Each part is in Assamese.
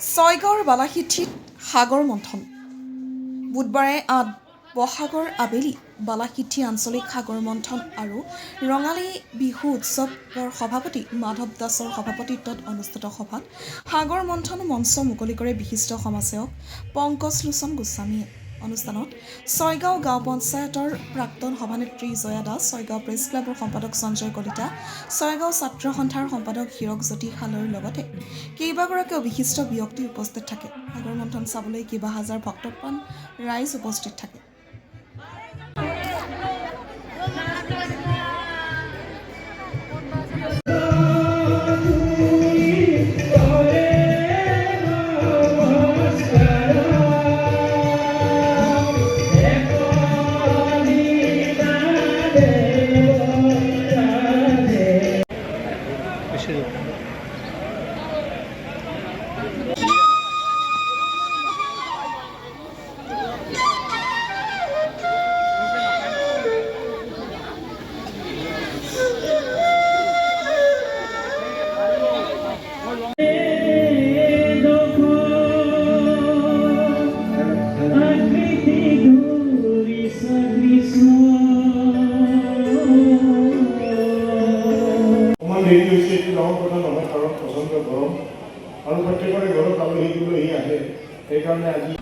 ছয়গাঁৱৰ বালাসিঠিত সাগৰ মন্থন। বুধবাৰে ৮ বহাগৰ আবেলি বালাসিঠি আঞ্চলিক সাগৰ মন্থন আৰু ৰঙালী বিহু উৎসৱৰ সভাপতি মাধৱ দাসৰ সভাপতিত্বত অনুষ্ঠিত সভাত সাগৰ মন্থন মঞ্চ মুকলি কৰে বিশিষ্ট সমাজসেৱক পংকজ লোচন গোস্বামীয়ে। অনুষ্ঠানত ছয়গাঁও গাঁও পঞ্চায়তৰ প্ৰাক্তন সভানেত্ৰী জয়া দাস, ছয়গাঁও প্ৰেছ ক্লাবৰ সম্পাদক সঞ্জয় কলিতা, ছয়গাঁও ছাত্ৰ সন্থাৰ সম্পাদক হীৰক জ্যোতি শালৰ লগতে কেইবাগৰাকীও বিশিষ্ট ব্যক্তি উপস্থিত থাকে। সাগৰ মন্থন চাবলৈ কেইবা হাজাৰ ভক্তপ্ৰাণ ৰাইজ উপস্থিত থাকে।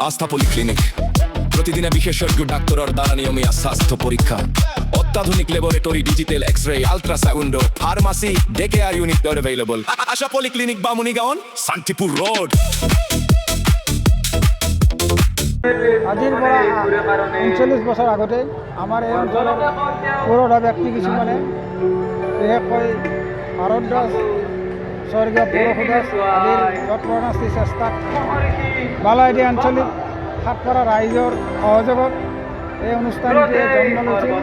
আস্থা পলিক্লিনিক প্রতিদিনে বিশেষজ্ঞ ডাক্তারের দ্বারা নিয়মিত স্বাস্থ্য পরীক্ষা, অত্যাধুনিক laboratory, digital x-ray, ultrasound, pharmacy, day care unit available. Asha polyclinic, Bamunigaon, Shantipur road. আজিৰ পৰা ৩৯ বছৰ আগতে আমাৰ এই অঞ্চলৰ পুৰোধা ব্যক্তি কিছুমানে, বিশেষকৈ ভাৰত দাস, স্বৰ্গীয় পৰশু দাস আদিৰ যৎপৰোনাস্তি চেষ্টাত বালাইটি আঞ্চলিক সাতপাৰা ৰাইজৰ সহযোগত এই অনুষ্ঠানটোৱে জন্ম লৈছিল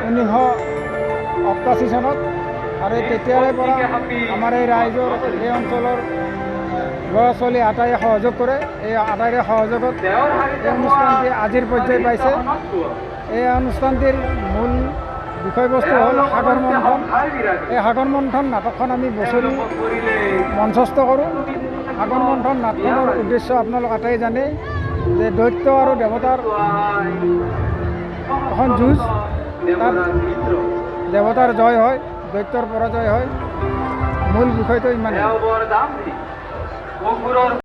1988 চনত। আৰু তেতিয়াৰে পৰা আমাৰ এই ৰাইজৰ, এই অঞ্চলৰ ল'ৰা ছোৱালী আটাইয়ে সহযোগ কৰে। এই আটাইৰে সহযোগত এই অনুষ্ঠানটি আজিৰ পৰ্যায় পাইছে। এই অনুষ্ঠানটিৰ মূল বিষয়বস্তু হ'ল সাগৰ মন্থন। এই সাগৰ মন্থন নাটকখন আমি বছৰি মঞ্চস্থ কৰোঁ। সাগৰ মন্থন নাটকখনৰ উদ্দেশ্য আপোনালোক আটাইয়ে জানে যে দৈত্য আৰু দেৱতাৰ এখন যুঁজ। তাত দেৱতাৰ জয় হয়, দৈত্যৰ পৰাজয় হয়। মূল বিষয়টো ইমানেই।